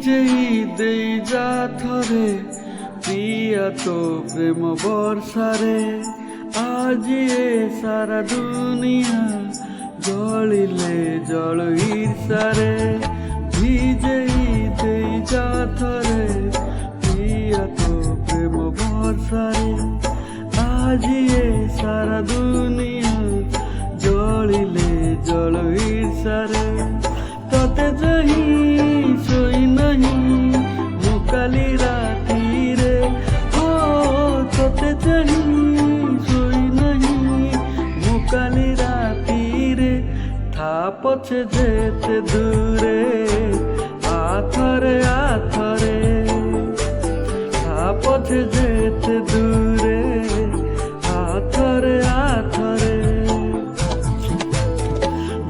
ভিজেই দেই যা থরে প্রিয়া তো প্রেম বর্ষারে আজি এ সারা দুনিয়া জଳିলে জল ঈর্ষারে ভিজেই দেই যা থরে প্রিয়া তো প্রেম বর্ষারে আজি এ সারা দুনিয়া জଳିলে জল ঈর্ষারে ততে যাই শোই নাহি ମୁଁ କାଲି ରାତିରେ ତତେ ଯାଇ ଶୋଇ ନାହିଁ ମୁଁ କାଲି ରାତିରେ ଥା ପଛେ ଯେତେ ଦୂରେ ଆଥରେ ଥା ପଛେ ଯେତେ ଦୂରେ ଆଥରେ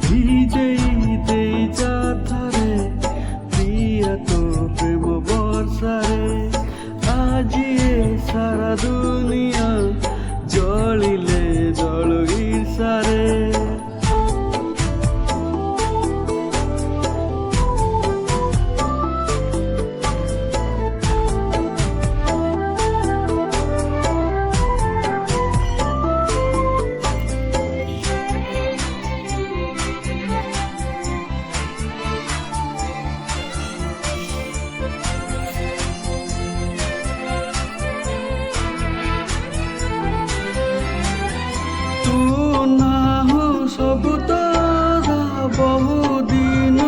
ভিজেই দেই যা থরে প্রিয়া তো প্রেম বর্ষারে আজি এ সারা দুনিয়া জଳିলে জল ঈর্ষারে ସବୁ ତ ବହୁଦିନ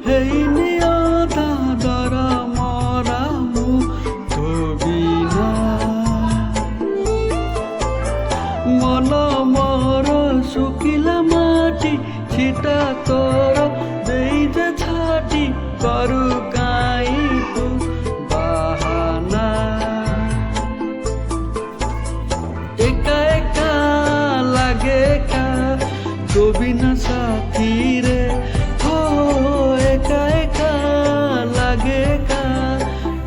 ହେଇନି ଅଧା ଦର ମରା ମୁଁ ତୋ ବିନା ମନ ମୋର ଶୁଖିଲା ମାଟି ଛିଟା ତୋର ଦେଇ ଯେ ଛାଟି କରୁ କାଇଁ ତୁ ବାହାନା ଏକା ଏକା ଲାଗେ तो बिना साथी रे हो एका एका लागेगा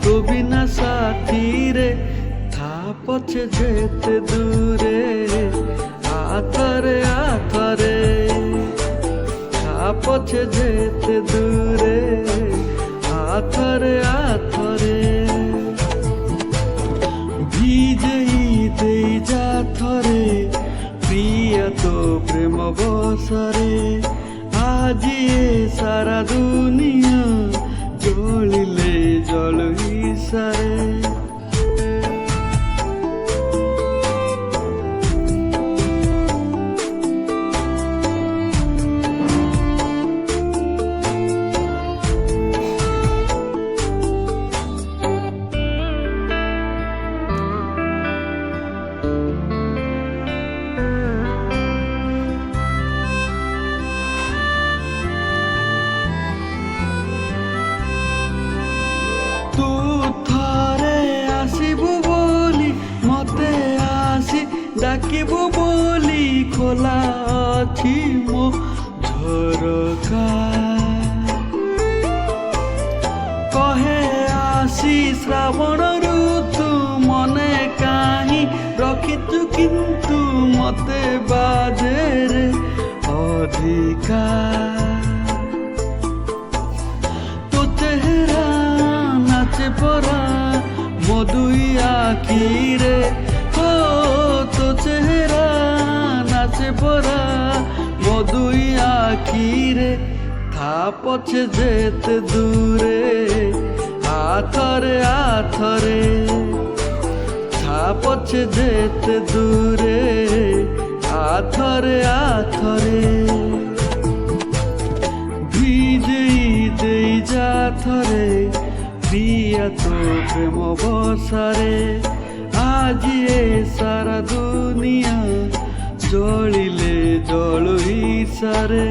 तो बिना साथी रे था पछे जेते दूरे आथरे था पछे जेते दूरे आथरे ভিজেই দেই যা থরে প্রিয়া তো প্রেম বর্ষারে আজি এ সারা দুনিয়া জଳିলে জল ঈর্ষারে तू थरे आसिबु बोली मते आसी डाकिबु बोली खोला अछि मो झरका कहे आसी श्रावण ऋतु मने काहि रखितु किंतु मते बाजे रे अधिका परा मधुई आखिरे हो तो चेहरा नाचे परा मधुई आखिरे था पछे जेते दूरे आथरे था पछे जेते दूरे आथरे ভিজেই দেই যা থরে প্রিয়া তো প্রেম বর্ষারে আজি এ সারা দুনিয়া জଳିলে জল ঈর্ষারে।